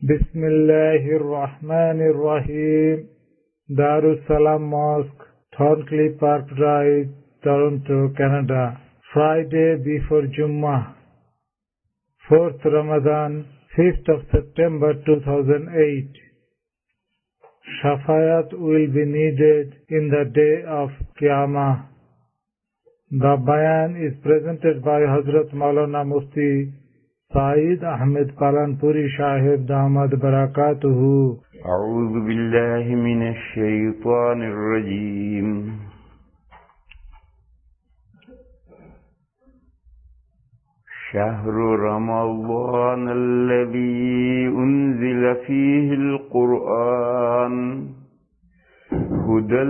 بسم الله الرحمن الرحيم. Darussalam Mosque, Thorncliffe Park Drive, Toronto, Canada. Friday before Jummah, 4th Ramadan, 5th of September 2008. Shafayat will be needed in the day of Qiyamah. The bayan is presented by Hazrat Maulana Mufti سعید احمد پالنپوری صاحب دامت برکاتہ. اعوذ باللہ من الشیطان الرجیم. شہر رمضان الذی انزل فیہ القرآن هدى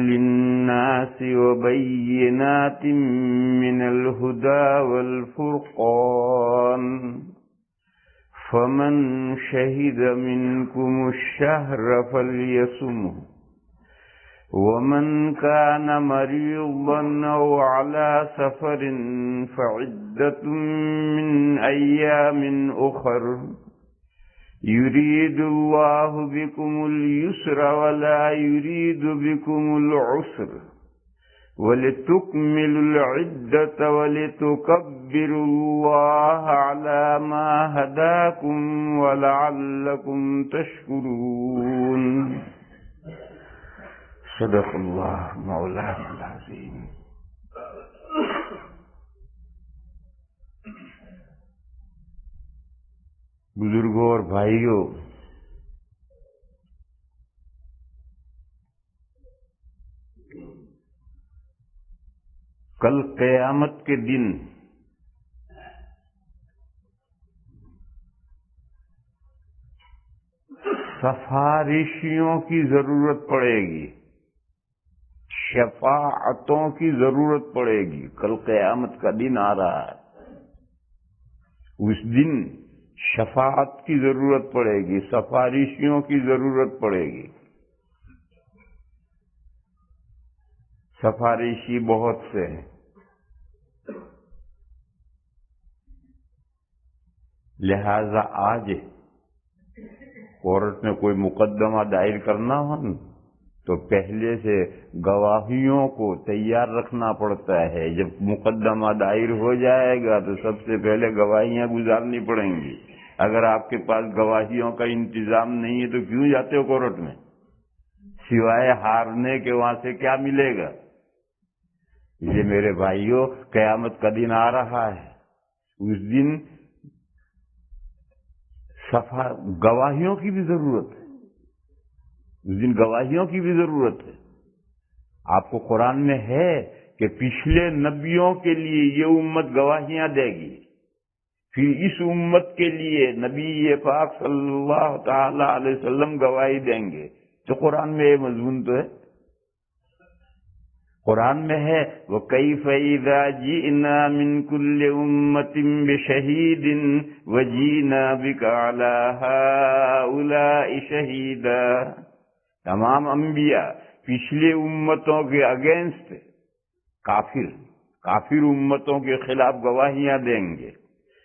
للناس وبينات من الهدى والفرقان فمن شهد منكم الشهر فليصمه ومن كان مريضا أو على سفر فعدة من أيام أخر يريد الله بكم اليسر ولا يريد بكم العسر ولتكملوا العدة ولتكبروا الله على ما هداكم ولعلكم تشكرون. صدق الله مولانا العظيم. بزرگوں اور بھائیوں، کل قیامت کے دن سفارشیوں کی ضرورت پڑے گی، شفاعتوں کی ضرورت پڑے گی. کل قیامت کا دن آ رہا ہے، اس دن شفاعت کی ضرورت پڑے گی، سفارشیوں کی ضرورت پڑے گی. سفارشی بہت سے ہیں، لہذا آج کورٹ میں کوئی مقدمہ دائر کرنا ہو تو پہلے سے گواہیوں کو تیار رکھنا پڑتا ہے. جب مقدمہ دائر ہو جائے گا تو سب سے پہلے گواہیاں گزارنی پڑیں گی. اگر آپ کے پاس گواہیوں کا انتظام نہیں ہے تو کیوں جاتے ہو کورٹ میں؟ سوائے ہارنے کے وہاں سے کیا ملے گا؟ یہ میرے بھائیوں، قیامت کا دن آ رہا ہے، اس دن گواہیوں کی بھی ضرورت ہے. اس دن گواہیوں کی بھی ضرورت ہے. آپ کو قرآن میں ہے کہ پچھلے نبیوں کے لیے یہ امت گواہیاں دے گی، پھر اس امت کے لیے نبی پاک صلی اللہ تعالی علیہ وسلم گواہی دیں گے. تو قرآن میں یہ مضمون تو ہے، قرآن میں ہے وَكَيْفَ إِذَا جِئْنَا مِنْ كُلِّ أُمَّةٍ بِشَهِيدٍ وَجِئْنَا بِكَ عَلَى هَؤُلَاءِ شَهِيدًا. تمام انبیاء پچھلے امتوں کے اگینسٹ کافر امتوں کے خلاف گواہیاں دیں گے،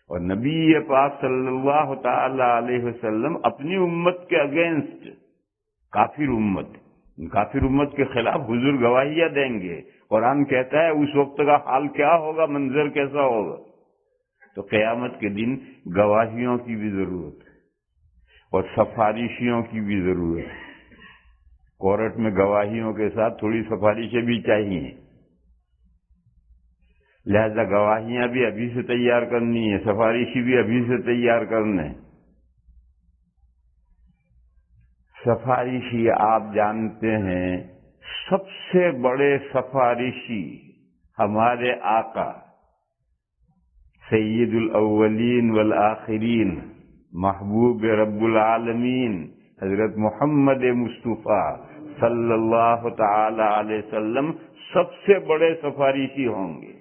اور نبی پاک صلی اللہ تعالی علیہ وسلم اپنی امت کے اگینسٹ کافر امت کے خلاف حضور گواہیاں دیں گے. قرآن کہتا ہے اس وقت کا حال کیا ہوگا، منظر کیسا ہوگا. تو قیامت کے دن گواہیوں کی بھی ضرورت ہے اور سفارشیوں کی بھی ضرورت ہے. کورٹ میں گواہیوں کے ساتھ تھوڑی سفارشیں بھی چاہیے، لہذا گواہیاں بھی ابھی سے تیار کرنی ہے، سفارشی بھی ابھی سے تیار کرنے. سفارشی آپ جانتے ہیں، سب سے بڑے سفارشی ہمارے آقا سید الاولین والآخرین محبوب رب العالمین حضرت محمد مصطفیٰ صلی اللہ تعالی علیہ وسلم سب سے بڑے سفارشی ہوں گے.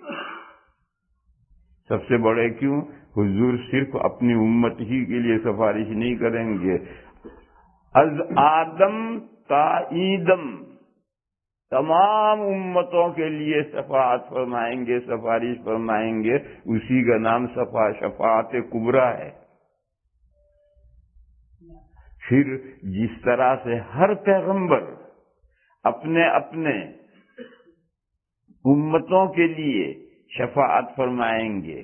سب سے بڑے کیوں؟ حضور صرف اپنی امت ہی کے لیے سفارش نہیں کریں گے، از آدم تا ایدم تمام امتوں کے لیے شفاعت فرمائیں گے، سفارش فرمائیں گے. اسی کا نام شفاعت کبریٰ ہے. پھر جس طرح سے ہر پیغمبر اپنے اپنے امتوں کے لیے شفاعت فرمائیں گے،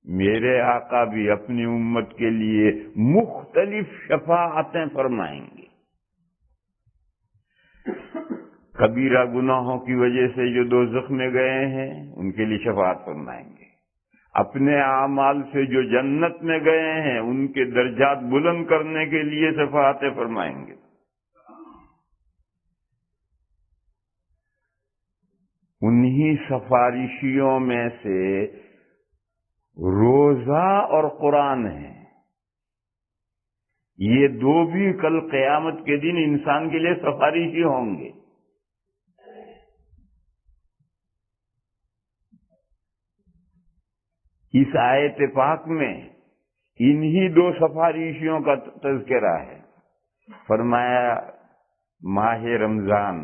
میرے آقا بھی اپنی امت کے لیے مختلف شفاعتیں فرمائیں گے۔ کبیرہ گناہوں کی وجہ سے جو دوزخ میں گئے ہیں ان کے لیے شفاعت فرمائیں گے، اپنے اعمال سے جو جنت میں گئے ہیں ان کے درجات بلند کرنے کے لیے شفاعتیں فرمائیں گے۔ انہی سفارشیوں میں سے روزہ اور قرآن ہیں، یہ دو بھی کل قیامت کے دن انسان کے لیے سفارشی ہوں گے۔ اس آیت پاک میں انہی دو سفارشیوں کا تذکرہ ہے۔ فرمایا ماہ رمضان،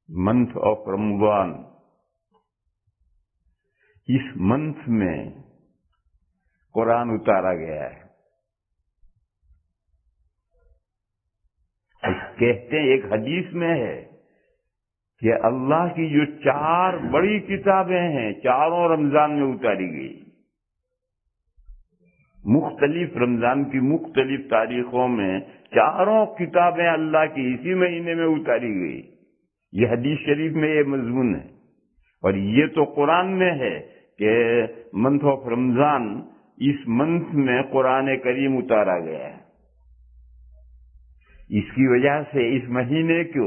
منتھ آف رمضان، اس منتھ میں قرآن اتارا گیا ہے۔ کہتے ہیں ایک حدیث میں ہے کہ اللہ کی جو 4 بڑی کتابیں ہیں چاروں رمضان میں اتاری گئی، مختلف رمضان کی مختلف تاریخوں میں چاروں کتابیں اللہ کی اسی مہینے میں اتاری گئی۔ یہ حدیث شریف میں یہ مضمون ہے، اور یہ تو قرآن میں ہے کہ منتھ آف رمضان، اس منتھ میں قرآن کریم اتارا گیا ہے۔ اس کی وجہ سے اس مہینے کو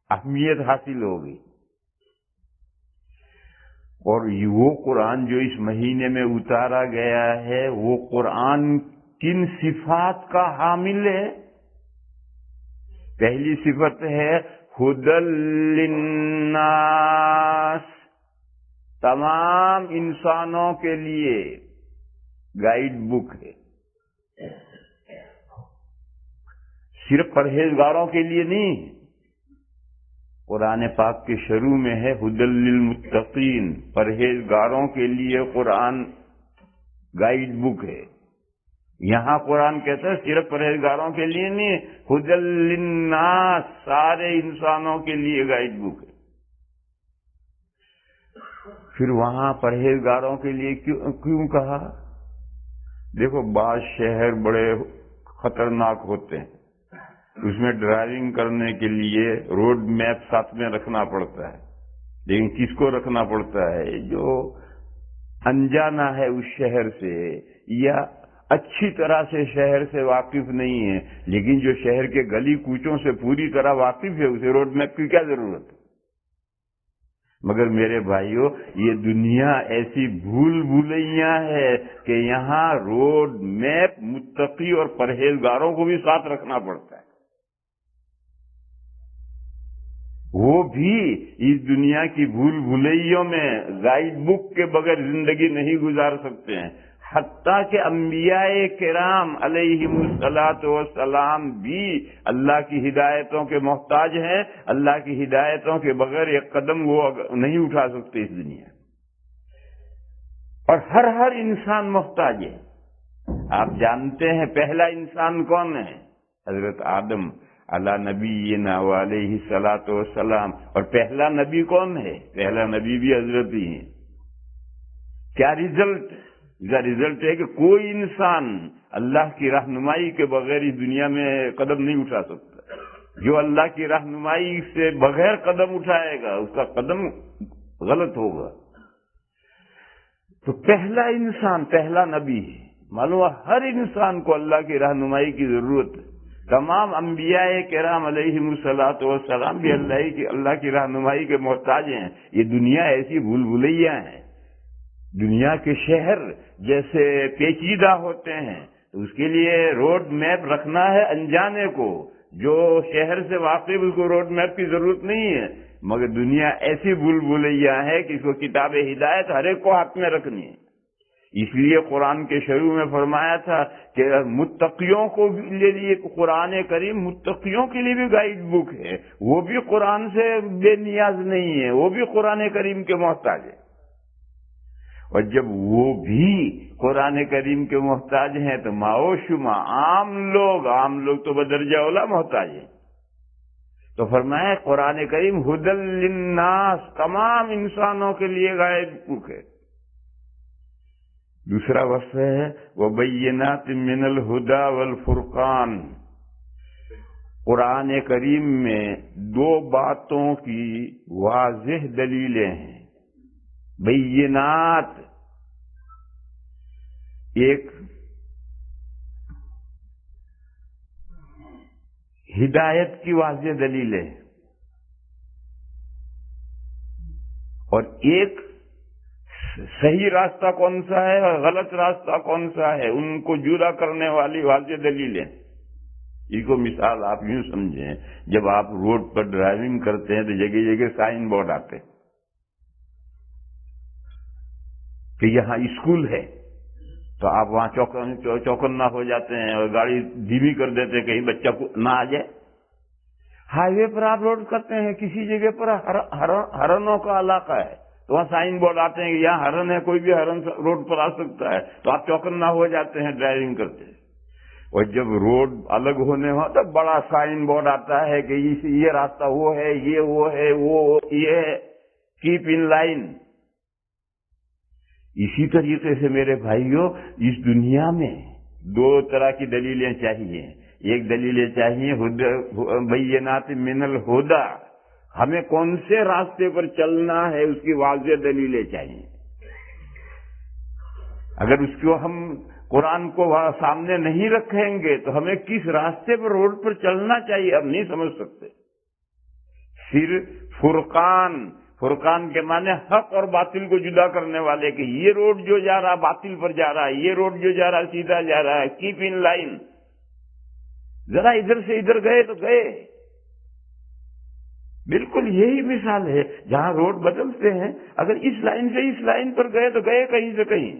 اہمیت حاصل ہوگی، اور وہ قرآن جو اس مہینے میں اتارا گیا ہے وہ قرآن کن صفات کا حامل ہے؟ پہلی صفت ہے ہدی للناس، تمام انسانوں کے لیے گائیڈ بک ہے، صرف پرہیزگاروں کے لیے نہیں۔ قرآن پاک کے شروع میں ہے ہدی للمتقین، پرہیزگاروں کے لیے قرآن گائیڈ بک ہے۔ یہاں قرآن کہتا ہے صرف پرہیزگاروں کے لیے نہیں، ہدی للناس، سارے انسانوں کے لیے گائیڈ بک ہے۔ پھر وہاں پرہیزگاروں کے لیے کیوں کہا؟ دیکھو بعض شہر بڑے خطرناک ہوتے ہیں، اس میں ڈرائیونگ کرنے کے لیے روڈ میپ ساتھ میں رکھنا پڑتا ہے، لیکن کس کو رکھنا پڑتا ہے؟ جو انجانا ہے اس شہر سے یا اچھی طرح سے شہر سے واقف نہیں ہے، لیکن جو شہر کے گلی کوچوں سے پوری طرح واقف ہے اسے روڈ میپ کی کیا ضرورت ہے؟ مگر میرے بھائیوں، یہ دنیا ایسی بھول بھلیاں ہے کہ یہاں روڈ میپ متقی اور پرہیزگاروں کو بھی ساتھ رکھنا پڑتا ہے۔ وہ بھی اس دنیا کی بھول بھلیوں میں گائیڈ بک کے بغیر زندگی نہیں گزار سکتے ہیں، حتیٰ کہ انبیاء کرام علیہم الصلاۃ والسلام بھی اللہ کی ہدایتوں کے محتاج ہیں۔ اللہ کی ہدایتوں کے بغیر ایک قدم وہ نہیں اٹھا سکتے اس دنیا، اور ہر انسان محتاج ہے۔ آپ جانتے ہیں پہلا انسان کون ہے؟ حضرت آدم علی نبینا علیہ الصلاۃ والسلام۔ اور پہلا نبی کون ہے؟ پہلا نبی بھی حضرت ہی ہیں۔ کیا رزلٹ؟ اس کا رزلٹ ہے کہ کوئی انسان اللہ کی رہنمائی کے بغیر اس دنیا میں قدم نہیں اٹھا سکتا۔ جو اللہ کی رہنمائی سے بغیر قدم اٹھائے گا اس کا قدم غلط ہوگا۔ تو پہلا انسان پہلا نبی ہے۔ معلوم ہے ہر انسان کو اللہ کی رہنمائی کی ضرورت ہے۔ تمام انبیاء کرام علیہم الصلاۃ والسلام بھی اللہ کی رہنمائی کے محتاج ہیں۔ یہ دنیا ایسی بھول بھلیاں ہیں۔ دنیا کے شہر جیسے پیچیدہ ہوتے ہیں تو اس کے لیے روڈ میپ رکھنا ہے انجانے کو، جو شہر سے واقف اس کو روڈ میپ کی ضرورت نہیں ہے۔ مگر دنیا ایسی بھول بھلیاں ہے کہ اس کو کتاب ہدایت ہر ایک کو ہاتھ میں رکھنی ہے۔ اس لیے قرآن کے شروع میں فرمایا تھا کہ متقیوں کو لیے قرآن کریم متقیوں کے لیے بھی گائیڈ بک ہے، وہ بھی قرآن سے بے نیاز نہیں ہے، وہ بھی قرآن کریم کے محتاج ہے۔ اور جب وہ بھی قرآن کریم کے محتاج ہیں تو ماؤ شما عام لوگ تو بدرجہ اولا محتاج ہیں. تو فرمایا قرآن کریم ہدی للناس، تمام انسانوں کے لیے غائب بک ہے. دوسرا وصف ہے وَبَيِّنَاتٍ مِّنَ الْهُدَى وَالْفُرْقَانِ. قرآن کریم میں دو باتوں کی واضح دلیلیں ہیں. بینات، ایک ہدایت کی واضح دلیل ہے اور ایک صحیح راستہ کون سا ہے اور غلط راستہ کون سا ہے ان کو جدا کرنے والی واضح دلیلیں. اس کو مثال آپ یوں سمجھیں، جب آپ روڈ پر ڈرائیونگ کرتے ہیں تو جگہ جگہ سائن بورڈ آتے ہیں کہ یہاں اسکول ہے، تو آپ وہاں چوکنا ہو جاتے ہیں اور گاڑی دھیمی کر دیتے ہیں کہیں بچہ کو نہ آ جائے. ہائی وے پر آپ روڈ کرتے ہیں، کسی جگہ پر ہرنوں کا علاقہ ہے تو وہاں سائن بورڈ آتے ہیں کہ یہاں ہرن ہے، کوئی بھی ہرن روڈ پر آ سکتا ہے، تو آپ چوکنا ہو جاتے ہیں ڈرائیونگ کرتے ہیں. اور جب روڈ الگ ہونے ہو تو بڑا سائن بورڈ آتا ہے کہ یہ راستہ وہ ہے، یہ ہے، کیپ ان لائن. اسی طریقے سے میرے بھائیوں اس دنیا میں دو طرح کی دلیلیں چاہیے. ایک دلیلیں چاہیے بینات من الہدی، ہمیں کون سے راستے پر چلنا ہے اس کی واضح دلیلیں چاہیے. اگر اس کو ہم قرآن کو سامنے نہیں رکھیں گے تو ہمیں کس راستے پر روڈ پر چلنا چاہیے ہم نہیں سمجھ سکتے. پھر فرقان کے معنی حق اور باطل کو جدا کرنے والے کہ یہ روڈ جو جا رہا باطل پر جا رہا ہے، یہ روڈ جو جا رہا سیدھا جا رہا ہے. کیپ ان لائن، ذرا ادھر سے ادھر گئے تو گئے. بالکل یہی مثال ہے جہاں روڈ بدلتے ہیں، اگر اس لائن سے اس لائن پر گئے تو گئے کہیں سے کہیں،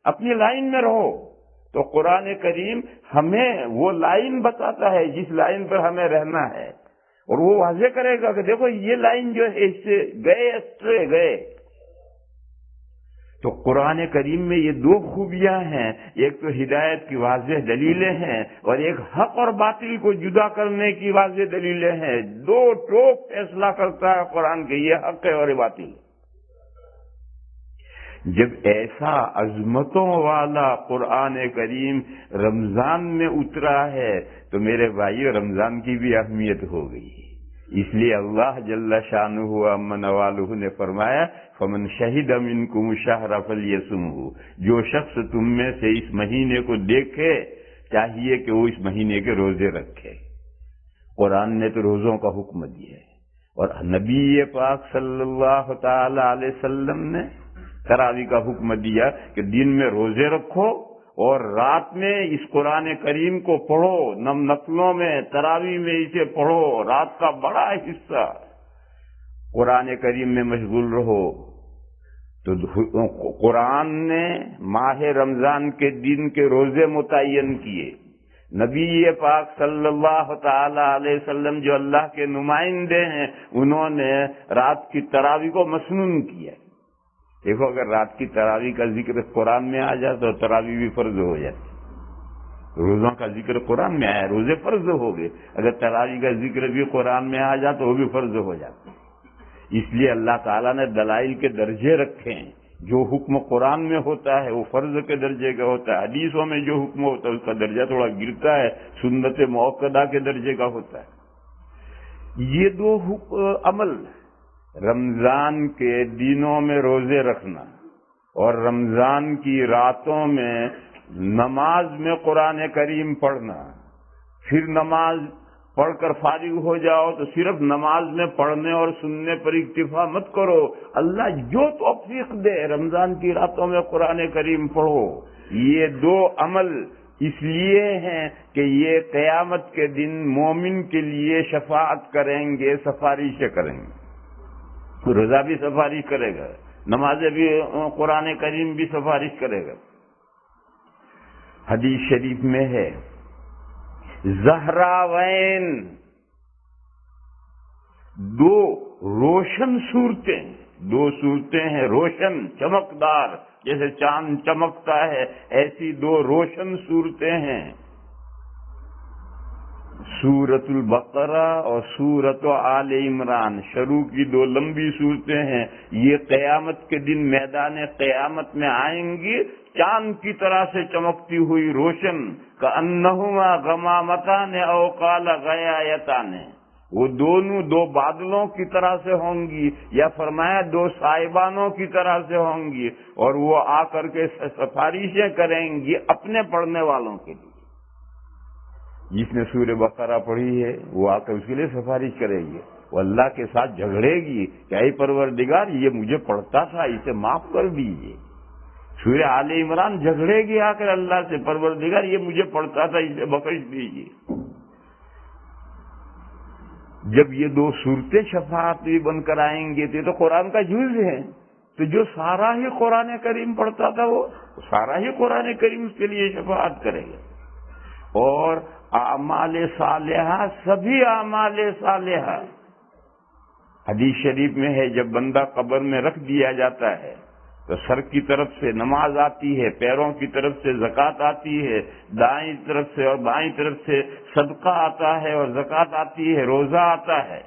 اپنی لائن میں رہو. تو قرآن کریم ہمیں وہ لائن بتاتا ہے جس لائن پر ہمیں رہنا ہے، اور وہ واضح کرے گا کہ دیکھو یہ لائن جو ہے اس سے گئے. تو قرآن کریم میں یہ دو خوبیاں ہیں، ایک تو ہدایت کی واضح دلیلیں ہیں اور ایک حق اور باطل کو جدا کرنے کی واضح دلیلیں ہیں. دو ٹوک فیصلہ کرتا ہے قرآن کہ یہ حق ہے اور یہ باطل ہے. جب ایسا عظمتوں والا قرآن کریم رمضان میں اترا ہے تو میرے بھائیو رمضان کی بھی اہمیت ہو گئی. اس لیے اللہ جل شانہ عما نوالہ نے فرمایا فمن شہد منکم الشہر فلیصمہ، جو شخص تم میں سے اس مہینے کو دیکھے چاہیے کہ وہ اس مہینے کے روزے رکھے. قرآن نے تو روزوں کا حکم دیا ہے اور نبی پاک صلی اللہ تعالی علیہ وسلم نے تراویح کا حکم دیا کہ دن میں روزے رکھو اور رات میں اس قرآن کریم کو پڑھو. نفلوں میں تراویح میں اسے پڑھو، رات کا بڑا حصہ قرآن کریم میں مشغول رہو. تو قرآن نے ماہ رمضان کے دن کے روزے متعین کیے. نبی پاک صلی اللہ تعالی علیہ وسلم جو اللہ کے نمائندے ہیں انہوں نے رات کی تراویح کو مسنون کیا. دیکھو اگر رات کی تراویح کا ذکر قرآن میں آ جائے تو تراویح بھی فرض ہو جاتی. روزوں کا ذکر قرآن میں آیا، روزے فرض ہو گئے. اگر تراویح کا ذکر بھی قرآن میں آ جائے تو وہ بھی فرض ہو جاتے. اس لیے اللہ تعالیٰ نے دلائل کے درجے رکھے ہیں. جو حکم قرآن میں ہوتا ہے وہ فرض کے درجے کا ہوتا ہے، حدیثوں میں جو حکم ہوتا ہے اس کا درجہ تھوڑا گرتا ہے، سنت مؤکدہ کے درجے کا ہوتا ہے. یہ دو عمل، رمضان کے دنوں میں روزے رکھنا اور رمضان کی راتوں میں نماز میں قرآن کریم پڑھنا، پھر نماز پڑھ کر فارغ ہو جاؤ تو صرف نماز میں پڑھنے اور سننے پر اکتفا مت کرو. اللہ جو توفیق دے رمضان کی راتوں میں قرآن کریم پڑھو. یہ دو عمل اس لیے ہیں کہ یہ قیامت کے دن مومن کے لیے شفاعت کریں گے، سفارشیں کریں گے. روزہ بھی سفارش کرے گا، نماز بھی قرآن کریم بھی سفارش کرے گا. حدیث شریف میں ہے زہراوین، دو روشن صورتیں ہیں روشن چمکدار جیسے چاند چمکتا ہے، ایسی دو روشن صورتیں ہیں، سورۃ البقرہ اور سورۃ آل عمران، شروع کی دو لمبی صورتیں ہیں، یہ قیامت کے دن میدان قیامت میں آئیں گی چاند کی طرح سے چمکتی ہوئی روشن، کأنہما غمامتان او قال غیایتان، وہ دونوں دو بادلوں کی طرح سے ہوں گی، یا فرمایا دو صاحبانوں کی طرح سے ہوں گی، اور وہ آ کر کے سفارشیں کریں گی اپنے پڑھنے والوں کے لیے۔ جس نے سورہ بقرہ پڑھی ہے وہ آ کر اس کے لیے سفارش کرے گی، وہ اللہ کے ساتھ جھگڑے گی کہ اے پروردگار یہ مجھے پڑھتا تھا، اسے معاف کر دیجیے۔ سورہ آل عمران جھگڑے گی آ کر اللہ سے، پروردگار یہ مجھے پڑھتا تھا، اسے بخش دیجیے۔ جب یہ دو صورتیں شفاعتی بن کر آئیں گے تو قرآن کا جز ہے، تو جو سارا ہی قرآن کریم پڑھتا تھا وہ سارا ہی قرآن کریم اس کے لیے شفاعت کرے گا۔ اور اعمال صالحہ، سبھی اعمال صالحہ، حدیث شریف میں ہے جب بندہ قبر میں رکھ دیا جاتا ہے تو سر کی طرف سے نماز آتی ہے، پیروں کی طرف سے زکوٰۃ آتی ہے، دائیں طرف سے اور بائیں طرف سے صدقہ آتا ہے اور زکوٰۃ آتی ہے، روزہ آتا ہے۔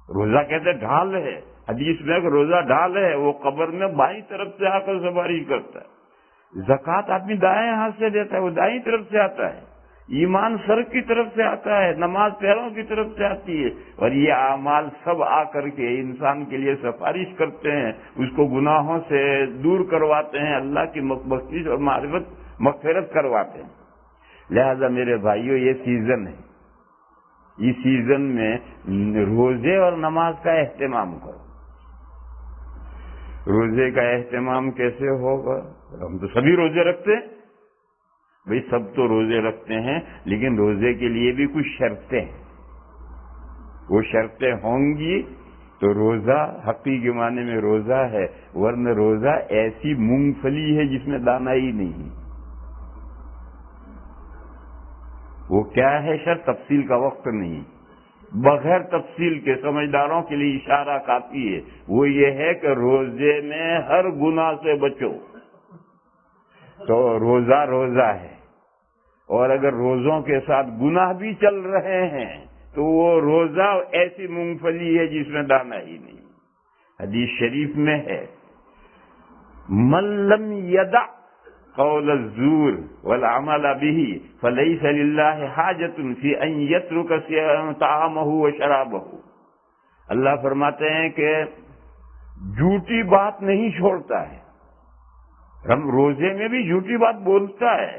روزہ کہتے ڈھال ہے، حدیث میں کہ روزہ ڈھال ہے، وہ قبر میں بائیں طرف سے آ کر سواری کرتا ہے۔ زکوٰۃ آدمی دائیں ہاتھ سے دیتا ہے، وہ دائیں طرف سے آتا ہے۔ ایمان سر کی طرف سے آتا ہے، نماز پیروں کی طرف سے آتی ہے، اور یہ اعمال سب آ کر کے انسان کے لیے سفارش کرتے ہیں، اس کو گناہوں سے دور کرواتے ہیں، اللہ کی بخشش اور مغفرت کرواتے ہیں۔ لہذا میرے بھائیوں یہ سیزن ہے، اس سیزن میں روزے اور نماز کا اہتمام کرو۔ روزے کا اہتمام کیسے ہوگا؟ ہم تو سبھی روزے رکھتے ہیں، بھئی سب تو روزے رکھتے ہیں، لیکن روزے کے لیے بھی کچھ شرطیں ہیں، وہ شرطیں ہوں گی تو روزہ حقیقی معنی میں روزہ ہے، ورنہ روزہ ایسی مونگ پھلی ہے جس میں دانہ ہی نہیں۔ وہ کیا ہے شرط؟ تفصیل کا وقت نہیں، بغیر تفصیل کے سمجھداروں کے لیے اشارہ کافی ہے۔ وہ یہ ہے کہ روزے میں ہر گناہ سے بچو، تو روزہ روزہ ہے، اور اگر روزوں کے ساتھ گناہ بھی چل رہے ہیں تو وہ روزہ ایسی مونگ پھلی ہے جس میں دانہ ہی نہیں۔ حدیث شریف میں ہے من لم یدع قول الزور والعمل به فليس لله حاجة في ان يترك طعامه وشرابه۔ اللہ فرماتے ہیں کہ جھوٹی بات نہیں چھوڑتا ہے، ہم روزے میں بھی جھوٹی بات بولتا ہے،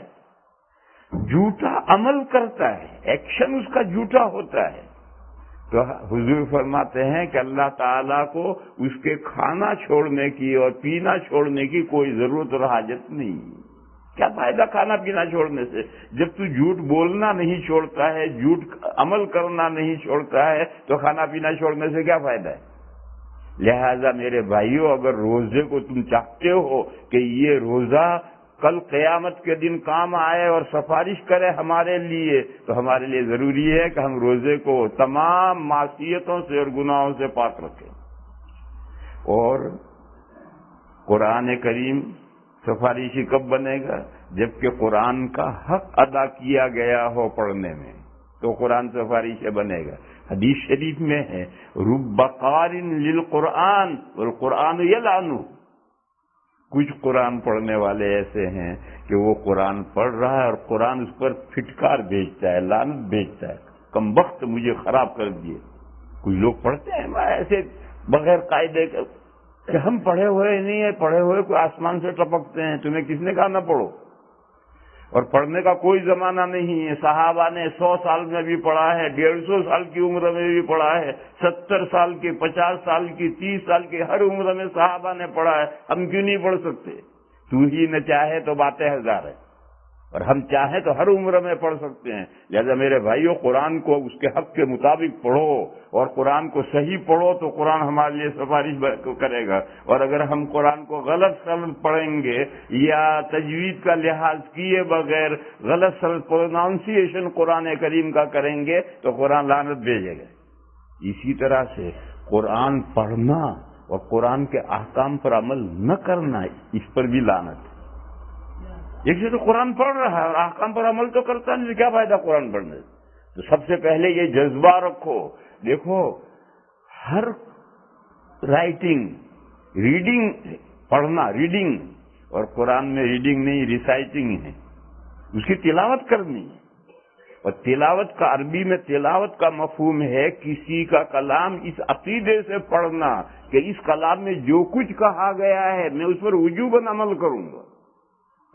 جھوٹا عمل کرتا ہے، ایکشن اس کا جھوٹا ہوتا ہے، تو حضور فرماتے ہیں کہ اللہ تعالیٰ کو اس کے کھانا چھوڑنے کی اور پینا چھوڑنے کی کوئی ضرورت اور حاجت نہیں۔ کیا فائدہ کھانا پینا چھوڑنے سے؟ جب تو جھوٹ بولنا نہیں چھوڑتا ہے، جھوٹ عمل کرنا نہیں چھوڑتا ہے، تو کھانا پینا چھوڑنے سے کیا فائدہ ہے؟ لہذا میرے بھائیوں، اگر روزے کو تم چاہتے ہو کہ یہ روزہ کل قیامت کے دن کام آئے اور سفارش کرے ہمارے لیے، تو ہمارے لیے ضروری ہے کہ ہم روزے کو تمام معصیتوں سے اور گناہوں سے پاک رکھیں۔ اور قرآن کریم سفارشی کب بنے گا؟ جبکہ قرآن کا حق ادا کیا گیا ہو پڑھنے میں، تو قرآن سفارشی بنے گا۔ حدیث شریف میں ہے رب قار للقرآن والقرآن یلعنہ، کچھ قرآن پڑھنے والے ایسے ہیں کہ وہ قرآن پڑھ رہا ہے اور قرآن اس پر پھٹکار بھیجتا ہے، لعنت بھیجتا ہے، کم وقت مجھے خراب کر دیے۔ کچھ لوگ پڑھتے ہیں ایسے بغیر قاعدے کے کہ ہم پڑھے ہوئے نہیں ہیں، پڑھے ہوئے کوئی آسمان سے ٹپکتے ہیں، تمہیں کس نے کہا نہ پڑھو؟ اور پڑھنے کا کوئی زمانہ نہیں ہے، صحابہ نے 100 سال میں بھی پڑھا ہے، 150 سال کی عمر میں بھی پڑھا ہے، 70 سال کی، 50 سال کی، 30 سال کی، ہر عمر میں صحابہ نے پڑھا ہے، ہم کیوں نہیں پڑھ سکتے؟ تو ہی نہ چاہے تو باتیں ہزار ہیں، اور ہم چاہیں تو ہر عمر میں پڑھ سکتے ہیں۔ لہذا میرے بھائیوں، قرآن کو اس کے حق کے مطابق پڑھو، اور قرآن کو صحیح پڑھو تو قرآن ہمارے لیے سفارش کرے گا، اور اگر ہم قرآن کو غلط سلط پڑھیں گے یا تجوید کا لحاظ کیے بغیر غلط سلط پروناؤنسیشن قرآن کریم کا کریں گے تو قرآن لعنت بھیجے گا۔ اسی طرح سے قرآن پڑھنا اور قرآن کے احکام پر عمل نہ کرنا، اس پر بھی لعنت ہے۔ ایک سے تو قرآن پڑھ رہا ہے اور احکام پر عمل تو کرتا نہیں، کیا فائدہ قرآن پڑھنے سے؟ تو سب سے پہلے یہ جذبہ رکھو۔ دیکھو ہر رائٹنگ، ریڈنگ، پڑھنا ریڈنگ، اور قرآن میں ریڈنگ نہیں ریسائٹنگ ہے، اس کی تلاوت کرنی ہے۔ اور تلاوت کا عربی میں تلاوت کا مفہوم ہے کسی کا کلام اس عقیدے سے پڑھنا کہ اس کلام میں جو کچھ کہا گیا ہے میں اس پر وجوباً عمل کروں گا،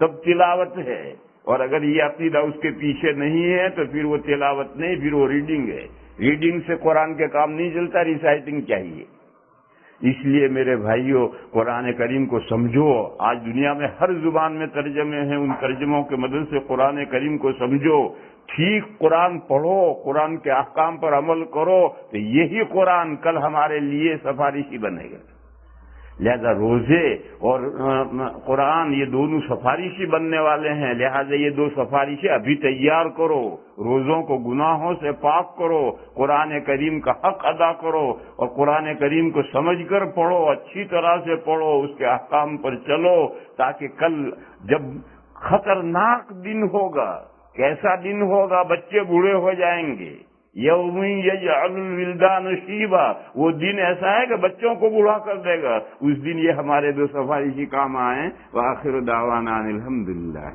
تب تلاوت ہے۔ اور اگر یہ عقیدہ اس کے پیچھے نہیں ہے تو پھر وہ تلاوت نہیں، پھر وہ ریڈنگ ہے۔ ریڈنگ سے قرآن کے کام نہیں چلتا، ریسائٹنگ چاہیے۔ اس لیے میرے بھائیوں، قرآن کریم کو سمجھو۔ آج دنیا میں ہر زبان میں ترجمے ہیں، ان ترجموں کے مدد سے قرآن کریم کو سمجھو، ٹھیک قرآن پڑھو، قرآن کے احکام پر عمل کرو، تو یہی قرآن کل ہمارے لیے سفارشی بنے گا۔ لہذا روزے اور قرآن یہ دونوں سفارشی بننے والے ہیں، لہذا یہ دو سفارشیں ابھی تیار کرو۔ روزوں کو گناہوں سے پاک کرو، قرآن کریم کا حق ادا کرو، اور قرآن کریم کو سمجھ کر پڑھو، اچھی طرح سے پڑھو، اس کے احکام پر چلو، تاکہ کل جب خطرناک دن ہوگا، کیسا دن ہوگا، بچے بوڑھے ہو جائیں گے، یوم یجعل الولدان شیبا، وہ دن ایسا ہے کہ بچوں کو بوڑھا کر دے گا، اس دن یہ ہمارے دو سفارشی کام آئیں۔ وآخر دعوانا ان الحمدللہ۔